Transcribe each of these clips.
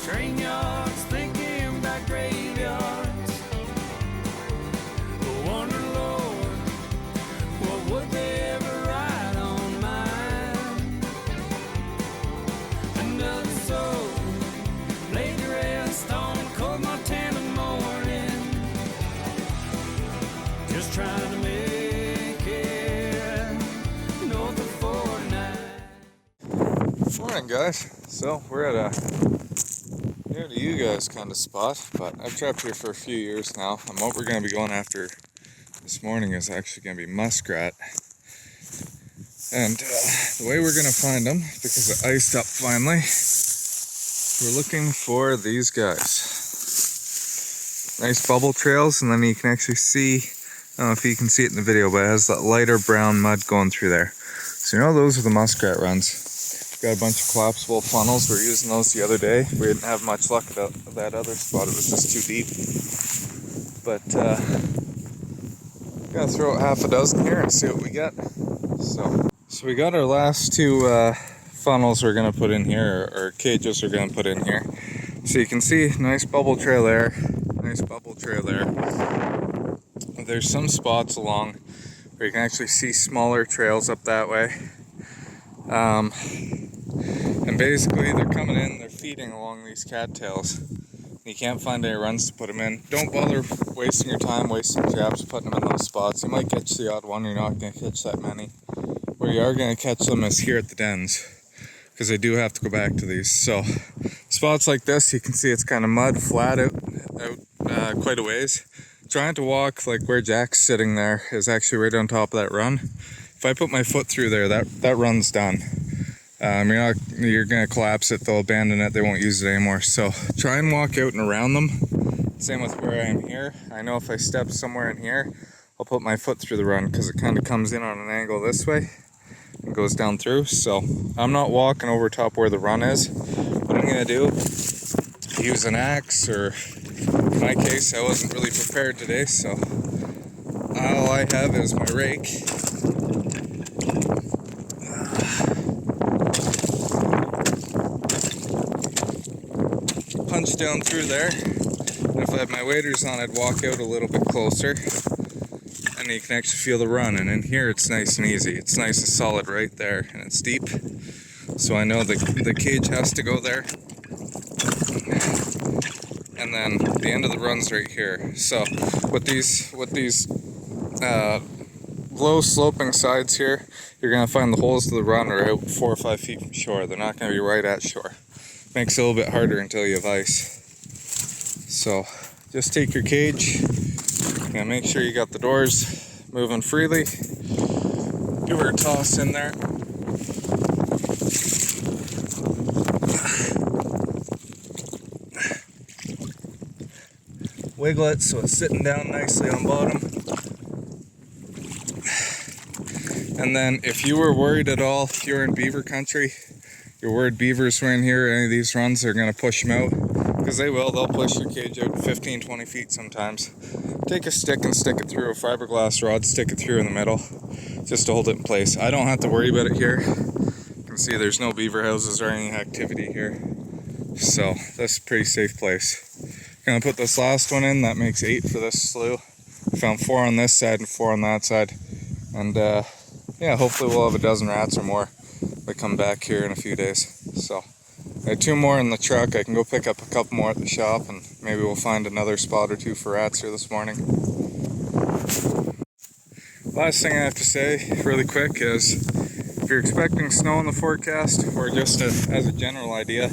train yards, thinking about graveyards. I wonder, Lord, what would they ever write on mine? Another soul laid to rest on cold Montana morning, just trying to make it north of 49. Morning, guys. So we're at a near to you guys kind of spot, but I've trapped here for a few years now, and what we're going to be going after this morning is actually going to be muskrat. And the way we're going to find them, because it iced up finally, we're looking for these guys. Nice bubble trails, and then you can actually see, I don't know if you can see it in the video, but it has that lighter brown mud going through there. So you know those are the muskrat runs. Got a bunch of collapsible funnels. We were using those the other day. We didn't have much luck at that other spot. It was just too deep. But gonna throw out half a dozen here and see what we get. So we got our last two funnels we're gonna put in here, or cages we're gonna put in here. So you can see nice bubble trail there. Nice bubble trail there. There's some spots along where you can actually see smaller trails up that way. And basically they're coming in, they're feeding along these cattails. You can't find any runs to put them in. Don't bother wasting your time wasting traps putting them in those spots. You might catch the odd one, you're not going to catch that many. Where you are going to catch them is here at the dens, because they do have to go back to these. So spots like this, you can see it's kind of mud, flat out quite a ways. Trying to walk like where Jack's sitting there is actually right on top of that run. If I put my foot through there, that run's done. You're gonna collapse it, they'll abandon it, they won't use it anymore. So try and walk out and around them. Same with where I am here. I know if I step somewhere in here, I'll put my foot through the run because it kind of comes in on an angle this way and goes down through. So I'm not walking over top where the run is. What I'm gonna do, use an axe, or in my case, I wasn't really prepared today, so all I have is my rake. Punch down through there, and if I had my waders on, I'd walk out a little bit closer, and you can actually feel the run. And in here it's nice and easy, it's nice and solid right there, and it's deep, so I know the cage has to go there, and then the end of the run's right here. So with these low sloping sides here, you're going to find the holes to the run are out 4 or 5 feet from shore. They're not going to be right at shore. Makes it a little bit harder until you have ice. So just take your cage and make sure you got the doors moving freely. Give her a toss in there. Wiggle it so it's sitting down nicely on bottom. And then if you were worried at all, if you're in beaver country, you're worried beavers were in here, any of these runs, they're going to push them out. Because they will, they'll push your cage out 15, 20 feet sometimes. Take a stick and stick it through, a fiberglass rod, stick it through in the middle, just to hold it in place. I don't have to worry about it here. You can see there's no beaver houses or any activity here. So that's a pretty safe place. Gonna put this last one in, that makes 8 for this slough. Found 4 on this side and 4 on that side. And yeah, hopefully we'll have a dozen rats or more that come back here in a few days. So I had 2 more in the truck. I can go pick up a couple more at the shop, and maybe we'll find another spot or 2 for rats here this morning. Last thing I have to say really quick is, if you're expecting snow in the forecast, or just as a general idea,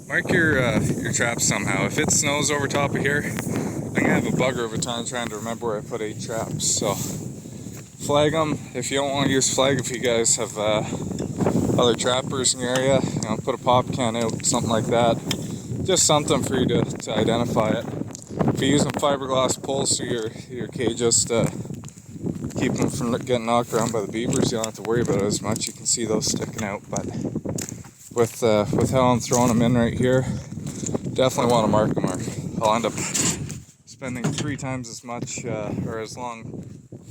mark your traps somehow. If it snows over top of here, I'm gonna have a bugger of a time trying to remember where I put 8 traps. So flag them. If you don't want to use flag, if you guys have other trappers in your area, you know, put a pop can out, something like that. Just something for you to identify it. If you're using fiberglass poles through your cages to keep them from getting knocked around by the beavers, you don't have to worry about it as much. You can see those sticking out, but with how I'm throwing them in right here, definitely want to mark them, or I'll end up spending 3 times as much or as long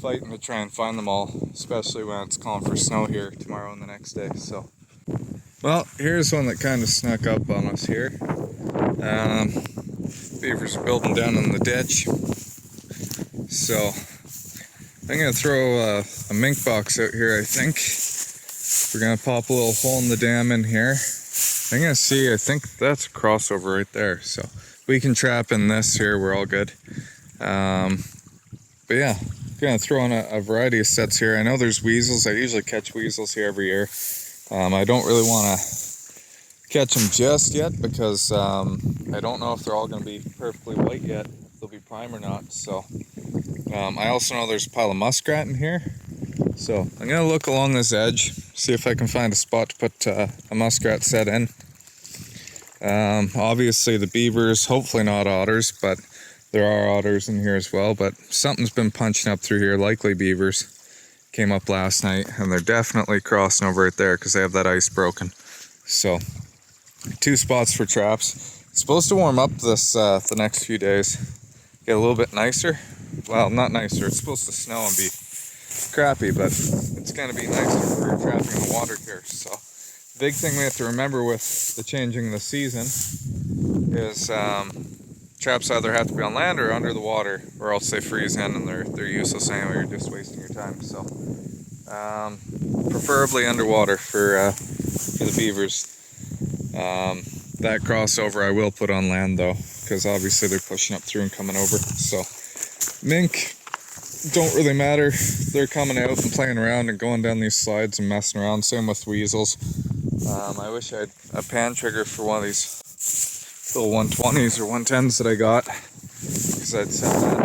fighting to try and find them all, especially when it's calling for snow here tomorrow and the next day. So Well, here's one that kind of snuck up on us here. Beavers are building down in the ditch. So I'm gonna throw a mink box out here, I think. We're gonna pop a little hole in the dam in here. I'm gonna see, I think that's a crossover right there. So we can trap in this here, we're all good. But yeah, I'm gonna throw in a variety of sets here. I know there's weasels. I usually catch weasels here every year. I don't really want to catch them just yet because I don't know if they're all going to be perfectly white yet, if they'll be prime or not. So I also know there's a pile of muskrat in here. So I'm going to look along this edge, see if I can find a spot to put a muskrat set in. Obviously the beavers, hopefully not otters, but there are otters in here as well. But something's been punching up through here, likely beavers. Came up last night, and they're definitely crossing over right there because they have that ice broken. So 2 spots for traps. It's supposed to warm up this the next few days, get a little bit nicer. Well, not nicer, it's supposed to snow and be crappy, but it's going to be nicer for trapping in the water here. So the big thing we have to remember with the changing of the season is traps either have to be on land or under the water, or else they freeze in and they're useless anyway. You're just wasting your time. So preferably underwater for the beavers. That crossover I will put on land though, because obviously they're pushing up through and coming over. So mink don't really matter. They're coming out and playing around and going down these slides and messing around. Same with weasels. I wish I had a pan trigger for one of these little 120s or 110s that I got, because I'd set that.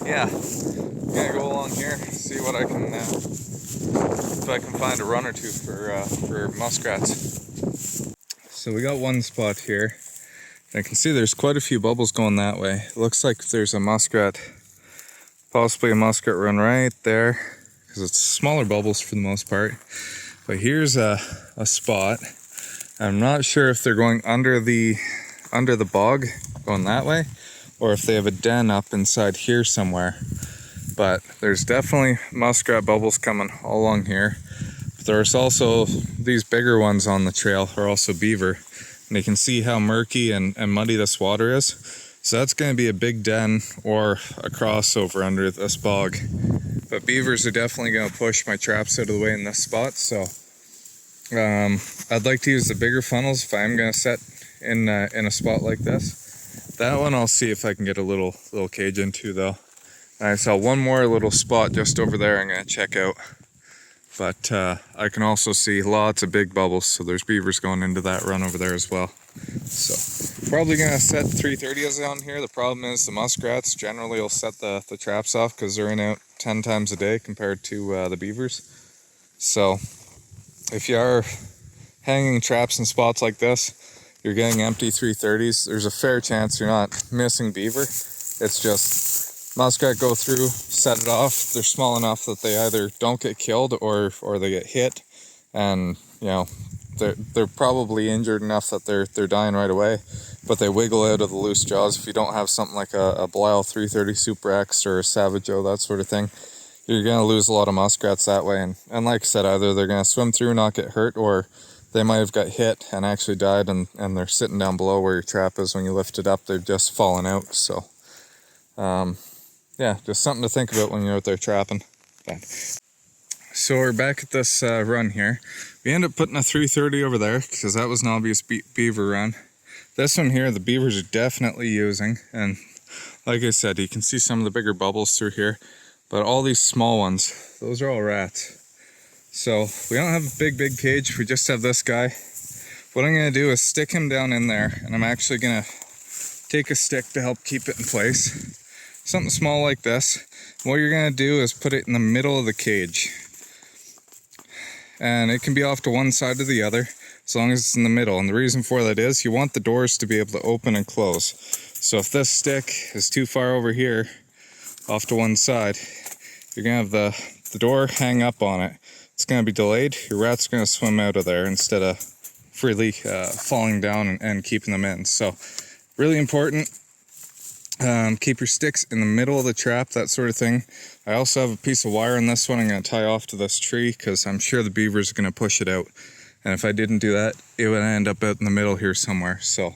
Yeah, I'm gonna go along here, see what I can, if I can find a run or two for muskrats. So we got one spot here. I can see there's quite a few bubbles going that way. It looks like there's a muskrat, possibly a muskrat run right there, because it's smaller bubbles for the most part. But here's a spot. I'm not sure if they're going under the bog, going that way, or if they have a den up inside here somewhere. But there's definitely muskrat bubbles coming all along here. But there's also these bigger ones on the trail are also beaver. And you can see how murky and muddy this water is. So that's going to be a big den or a crossover under this bog. But beavers are definitely going to push my traps out of the way in this spot. So I'd like to use the bigger funnels if I'm going to set in a spot like this. That one I'll see if I can get a little cage into though. I saw one more little spot just over there I'm going to check out. But I can also see lots of big bubbles, so there's beavers going into that run over there as well. So probably going to set 330s on here. The problem is the muskrats generally will set the traps off because they're in out 10 times a day compared to the beavers. So if you are hanging traps in spots like this, you're getting empty 330s, there's a fair chance you're not missing beaver. It's just muskrat go through, set it off. They're small enough that they either don't get killed or they get hit, and you know they're probably injured enough that they're dying right away, but they wiggle out of the loose jaws. If you don't have something like a Belial 330 Super X or a Savage O, that sort of thing, you're gonna lose a lot of muskrats that way. And like I said, either they're gonna swim through, not get hurt, or they might have got hit and actually died, and they're sitting down below where your trap is. When you lift it up, they're just falling out. So yeah, just something to think about when you're out there trapping. So we're back at this run here. We ended up putting a 330 over there because that was an obvious beaver run. This one here, the beavers are definitely using, and like I said, you can see some of the bigger bubbles through here, but all these small ones, those are all rats. So we don't have a big cage, we just have this guy. What I'm gonna do is stick him down in there, and I'm actually gonna take a stick to help keep it in place. Something small like this. What you're gonna do is put it in the middle of the cage. And it can be off to one side or the other, as long as it's in the middle. And the reason for that is you want the doors to be able to open and close. So if this stick is too far over here, off to one side, you're gonna have the door hang up on it. It's gonna be delayed. Your rat's gonna swim out of there instead of freely falling down and keeping them in. So really important. Keep your sticks in the middle of the trap, that sort of thing. I also have a piece of wire on this one I'm going to tie off to this tree because I'm sure the beavers are going to push it out. And if I didn't do that, it would end up out in the middle here somewhere. So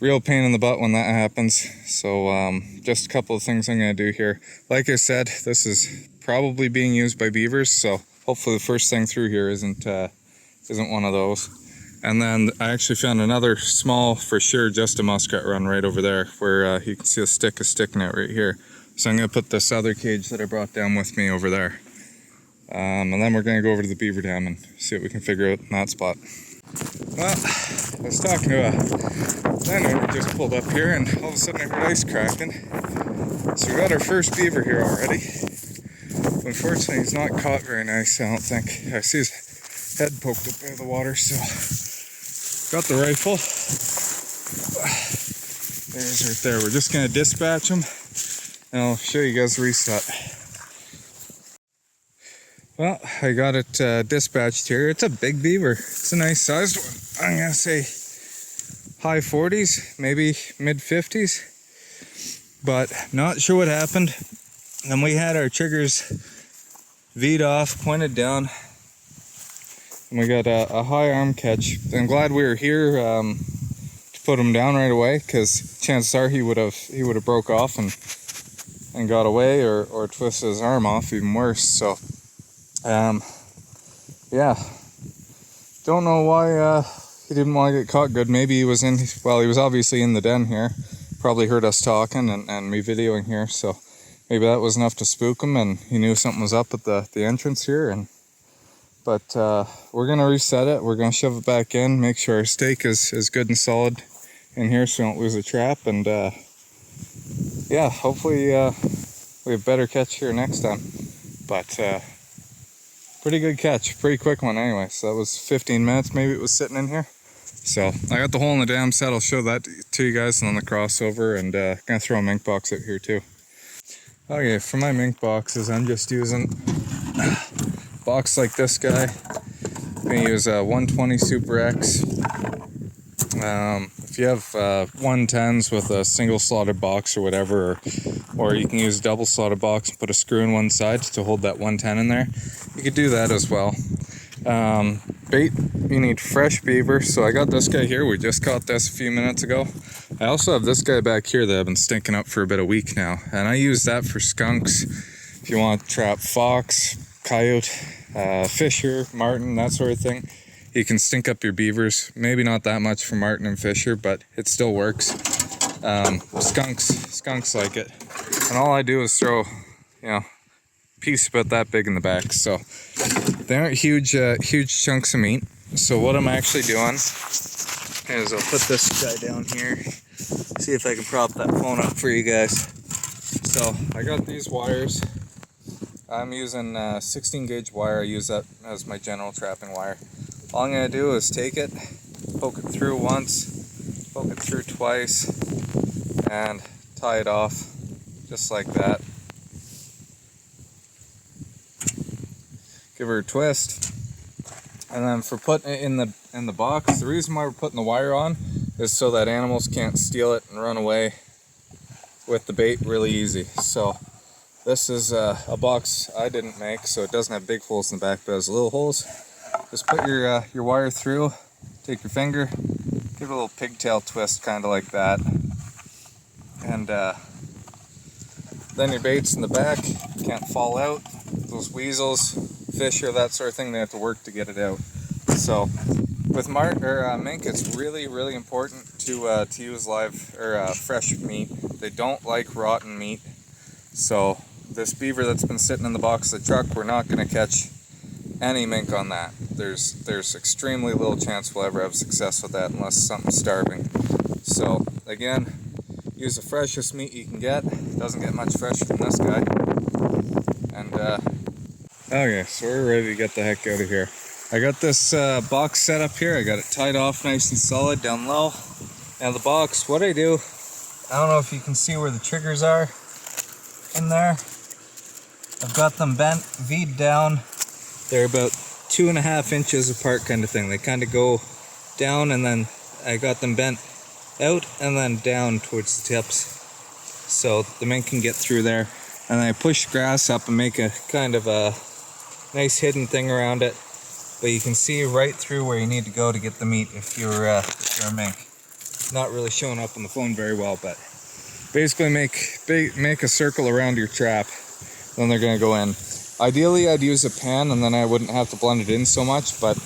real pain in the butt when that happens. So just a couple of things I'm going to do here. Like I said, this is probably being used by beavers, so hopefully the first thing through here isn't one of those. And then I actually found another small, for sure, just a muskrat run right over there, where you can see a stick is sticking out right here. So I'm going to put this other cage that I brought down with me over there. And then we're going to go over to the beaver dam and see what we can figure out in that spot. Well, I was talking to a landowner who just pulled up here, and all of a sudden I heard ice cracking. So we got our first beaver here already. Unfortunately, he's not caught very nice, I don't think. I see his head poked up out of the water, so got the rifle. There's right there. We're just going to dispatch him, and I'll show you guys the reset. Well, I got it dispatched here. It's a big beaver. It's a nice sized one. I'm going to say high 40s, maybe mid 50s. But not sure what happened. And we had our triggers V'd off, pointed down. And we got a high arm catch. I'm glad we were here to put him down right away, because chances are he would have broke off and got away, or twisted his arm off, even worse. So yeah, don't know why he didn't want to get caught good. Maybe he was he was obviously in the den here, probably heard us talking and me videoing here, so maybe that was enough to spook him, and he knew something was up at the entrance here. But we're gonna reset it. We're gonna shove it back in, make sure our stake is good and solid in here, so we don't lose a trap, and yeah, hopefully we have better catch here next time. But pretty good catch, pretty quick one anyway. So that was 15 minutes maybe it was sitting in here. So I got the hole in the dam set. I'll show that to you guys, and then the crossover, and gonna throw a mink box out here too. Okay, for my mink boxes, I'm just using a box like this guy. I'm gonna use a 120 Super X. If you have 110s with a single slotted box or whatever, or you can use a double slotted box and put a screw in one side to hold that 110 in there, you could do that as well. Bait, you need fresh beaver. So I got this guy here. We just caught this a few minutes ago. I also have this guy back here that I've been stinking up for about a week now, and I use that for skunks. If you want to trap fox, coyote, fisher, martin, that sort of thing, you can stink up your beavers. Maybe not that much for martin and fisher, but it still works. Skunks like it. And all I do is throw, piece about that big in the back. So they aren't huge chunks of meat. So what I'm actually doing is I'll put this guy down here. See if I can prop that phone up for you guys. So I got these wires. I'm using 16 gauge wire. I use that as my general trapping wire. All I'm going to do is take it, poke it through once, poke it through twice, and tie it off just like that. Give her a twist, and then for putting it in the box, the reason why we're putting the wire on is so that animals can't steal it and run away with the bait really easy. So this is a box I didn't make, so it doesn't have big holes in the back, but it has little holes. Just put your wire through, take your finger, give it a little pigtail twist, kind of like that, and then your bait's in the back, can't fall out. Those weasels, fish, or that sort of thing, they have to work to get it out. So with mink, it's really, really important to use live or fresh meat. They don't like rotten meat. So this beaver that's been sitting in the box of the truck, we're not going to catch any mink on that. There's extremely little chance we'll ever have success with that unless something's starving. So again, use the freshest meat you can get. Doesn't get much fresher than this guy. And okay, so we're ready to get the heck out of here. I got this box set up here. I got it tied off nice and solid down low. Now the box, what I do, I don't know if you can see where the triggers are in there. I've got them bent, V'd down. They're about 2.5 inches apart, kind of thing. They kind of go down, and then I got them bent out and then down towards the tips, so the mink can get through there. And then I push grass up and make a kind of a nice hidden thing around it. but you can see right through where you need to go to get the meat if you're a mink. Not really showing up on the phone very well, but basically make a circle around your trap, then they're gonna go in. Ideally, I'd use a pan and then I wouldn't have to blend it in so much, but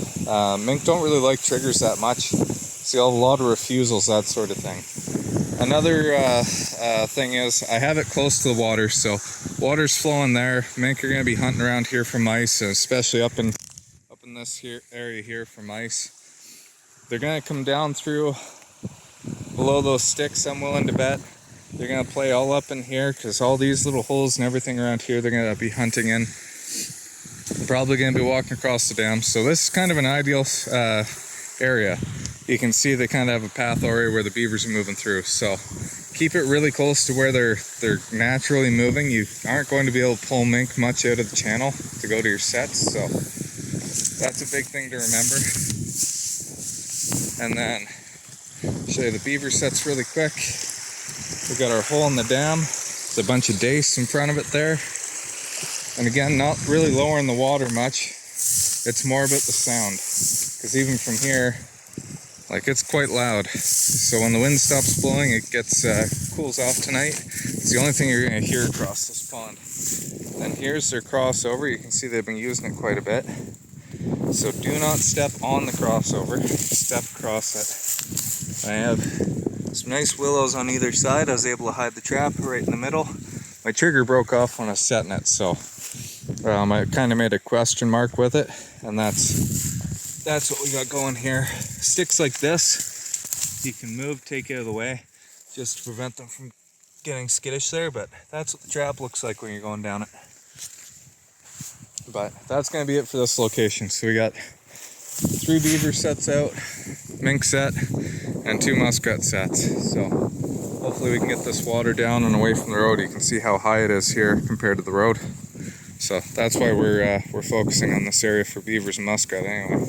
mink don't really like triggers that much. So you'll have a lot of refusals, that sort of thing. Another thing is I have it close to the water, so water's flowing there. Mink are gonna be hunting around here for mice, especially up in this area here for mice. They're gonna come down through below those sticks, I'm willing to bet. They're gonna play all up in here because all these little holes and everything around here they're gonna be hunting in. Probably gonna be walking across the dam. So this is kind of an ideal area. You can see they kind of have a path area where the beavers are moving through. So keep it really close to where they're naturally moving. You aren't going to be able to pull mink much out of the channel to go to your sets. So that's a big thing to remember. And then show you the beaver sets really quick. We've got our hole in the dam. There's a bunch of dace in front of it there. And again, not really lowering the water much. It's more about the sound. Because even from here, like it's quite loud. So when the wind stops blowing, it gets cools off tonight. It's the only thing you're gonna hear across this pond. Then here's their crossover. You can see they've been using it quite a bit. So do not step on the crossover, step across it. I have some nice willows on either side. I was able to hide the trap right in the middle. My trigger broke off when I was setting it, so I kind of made a question mark with it, and that's what we got going here. Sticks like this, you can move, take out of the way, just to prevent them from getting skittish there, but that's what the trap looks like when you're going down it. But that's going to be it for this location. So we got 3 beaver sets out, mink set, and 2 muskrat sets. So hopefully we can get this water down and away from the road. You can see how high it is here compared to the road. So that's why we're focusing on this area for beavers and muskrat anyway.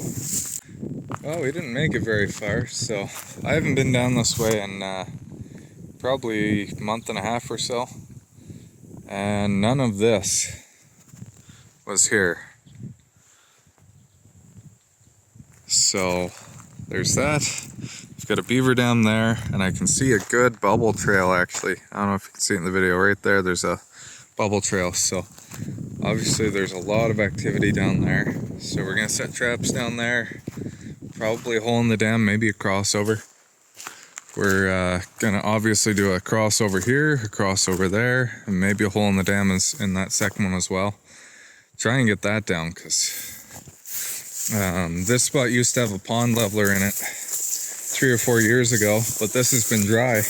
Well, we didn't make it very far, so I haven't been down this way in probably a month and a half or so. And none of this was here. So there's that. We've got a beaver dam there, and I can see a good bubble trail actually. I don't know if you can see it in the video right there. There's a bubble trail. So obviously there's a lot of activity down there. So we're gonna set traps down there. Probably a hole in the dam, maybe a crossover. We're gonna obviously do a crossover here, a crossover there, and maybe a hole in the dam is in that second one as well. Try and get that down, because this spot used to have a pond leveler in it 3 or 4 years ago, but this has been dry.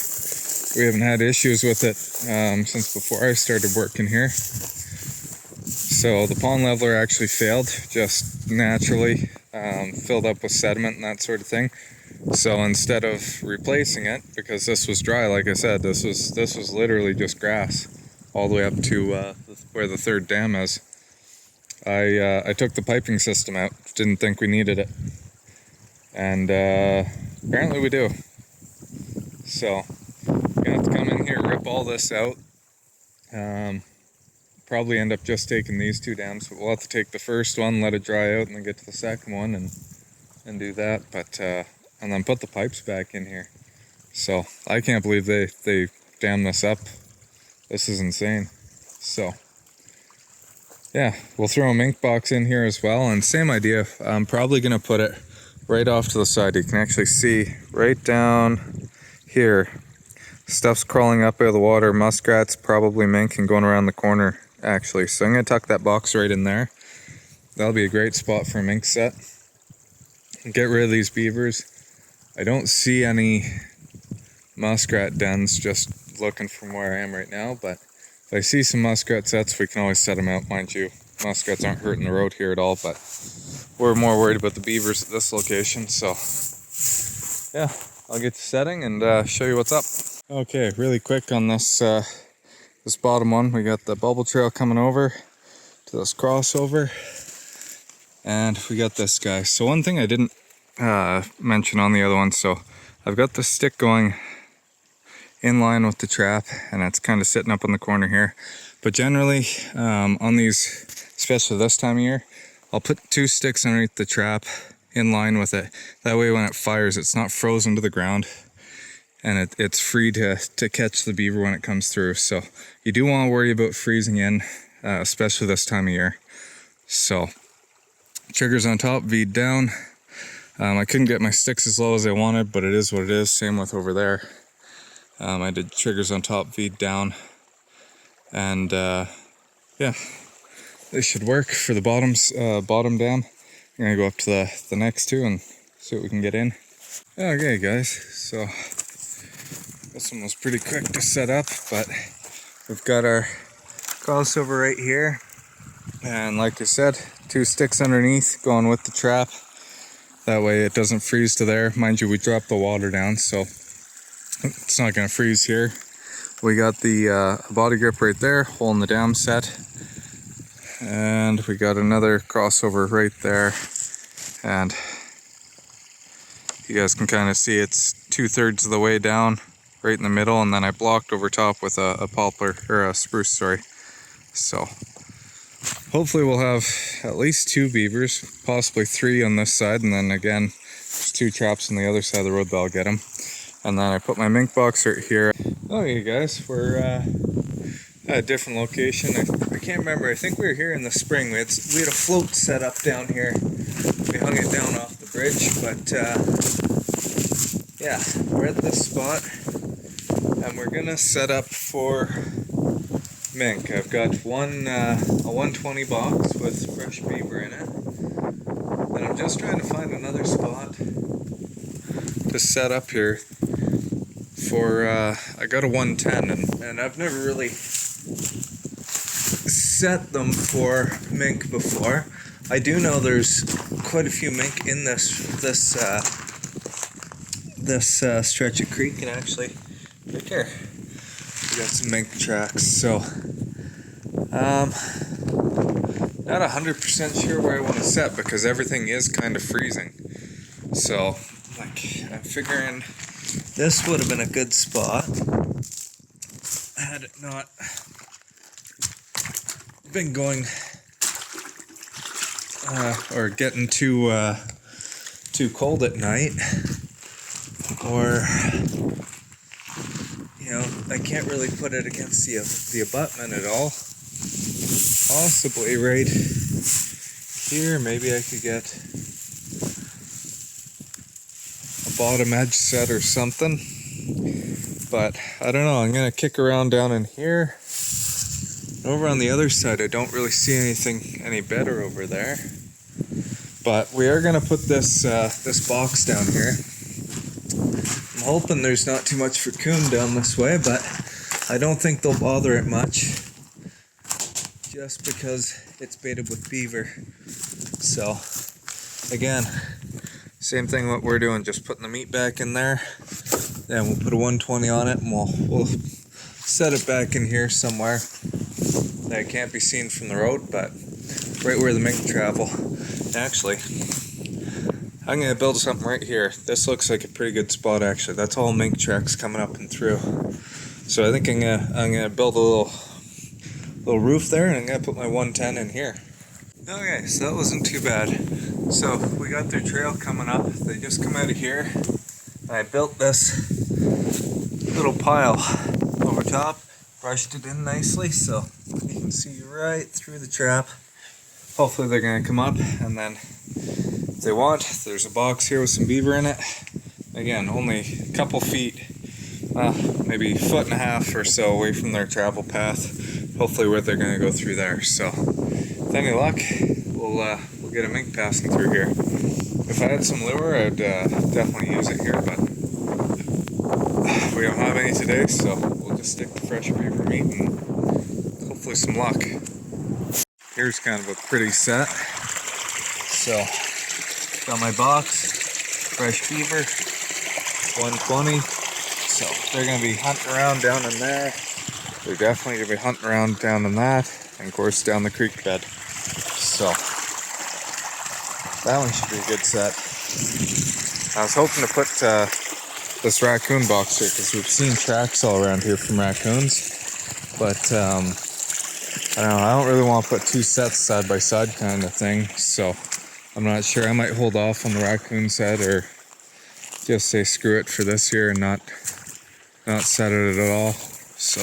We haven't had issues with it since before I started working here. So the pond leveler actually failed, just naturally filled up with sediment and that sort of thing. So instead of replacing it, because this was dry, like I said, this was literally just grass all the way up to where the 3rd dam is. I took the piping system out, didn't think we needed it, and apparently we do. So we're gonna have to come in here, rip all this out. Probably end up just taking these 2 dams, but we'll have to take the first one, let it dry out, and then get to the second one and do that. But and then put the pipes back in here. So I can't believe they dammed this up. This is insane. So yeah, we'll throw a mink box in here as well, and same idea. I'm probably gonna put it right off to the side. You can actually see right down here, stuff's crawling up out of the water. Muskrats, probably mink, and going around the corner actually. So I'm gonna tuck that box right in there. That'll be a great spot for a mink set. Get rid of these beavers. I don't see any muskrat dens just looking from where I am right now, but if I see some muskrat sets, we can always set them out. Mind you, muskrats aren't hurting the road here at all, but we're more worried about the beavers at this location. So yeah, I'll get to setting and show you what's up. Okay, really quick on this this bottom one. We got the bubble trail coming over to this crossover, and we got this guy. So one thing I didn't mention on the other one, so I've got the stick going in line with the trap, and it's kind of sitting up in the corner here. But generally on these, especially this time of year, I'll put 2 sticks underneath the trap in line with it. That way when it fires, it's not frozen to the ground, and it's free to catch the beaver when it comes through. So you do want to worry about freezing in, especially this time of year. So triggers on top, V'd down. I couldn't get my sticks as low as I wanted, but it is what it is. Same with over there. I did triggers on top, V'd down, and yeah, this should work for the bottom dam. I'm gonna go up to the next 2 and see what we can get in. Okay guys, so this one was pretty quick to set up, but we've got our crossover right here, and like I said, 2 sticks underneath going with the trap. That way it doesn't freeze to there. Mind you, we dropped the water down, so it's not gonna freeze here. We got the body grip right there, holding the dam set. And we got another crossover right there. And you guys can kind of see it's 2/3 of the way down, right in the middle. And then I blocked over top with a poplar, or a spruce, sorry. So hopefully we'll have at least 2 beavers, possibly 3 on this side. And then again, there's 2 traps on the other side of the road that I'll get them. And then I put my mink box right here. Okay guys, we're at a different location. I can't remember, I think we were here in the spring. We had a float set up down here. We hung it down off the bridge, but yeah, we're at this spot and we're gonna set up for mink. I've got a 120 box with fresh beaver in it, and I'm just trying to find another spot to set up here for I got a 110, and I've never really set them for mink before. I do know there's quite a few mink in this stretch of creek, and actually right here we got some mink tracks. So not 100% sure where I want to set because everything is kind of freezing. So like I'm figuring this would have been a good spot had it not been going or getting too cold at night, or you know, I can't really put it against the abutment at all. Possibly right here, maybe I could get a bottom edge set or something, but I don't know. I'm gonna kick around down in here. Over on the other side, I don't really see anything any better over there, but we are gonna put this this box down here. I'm hoping there's not too much for coon down this way, but I don't think they'll bother it much, just because it's baited with beaver. So again, same thing what we're doing, just putting the meat back in there, then we'll put a 120 on it, and we'll set it back in here somewhere that can't be seen from the road, but right where the mink travel. Actually, I'm gonna build something right here. This looks like a pretty good spot actually. That's all mink tracks coming up and through. So I think I'm gonna build a little roof there, and I'm gonna put my 110 in here. Okay, so that wasn't too bad. So we got their trail coming up. They just come out of here. I built this little pile over top, brushed it in nicely so you can see right through the trap. Hopefully they're gonna come up, and then if they want, there's a box here with some beaver in it. Again, only a couple feet, maybe 1.5 feet or so away from their travel path. Hopefully where they're gonna go through there. So with any luck, we'll get a mink passing through here. If I had some lure, I'd definitely use it here, but we don't have any today, so we'll just stick to fresh beaver meat and hopefully some luck. Here's kind of a pretty set. So got my box, fresh beaver, 120. So they're gonna be hunting around down in there. They're definitely gonna be hunting around down in that, and of course down the creek bed. So that one should be a good set. I was hoping to put this raccoon box here because we've seen tracks all around here from raccoons, but I don't know, I don't really want to put two sets side by side kind of thing, so I'm not sure. I might hold off on the raccoon set or just say screw it for this year and not set it at all. So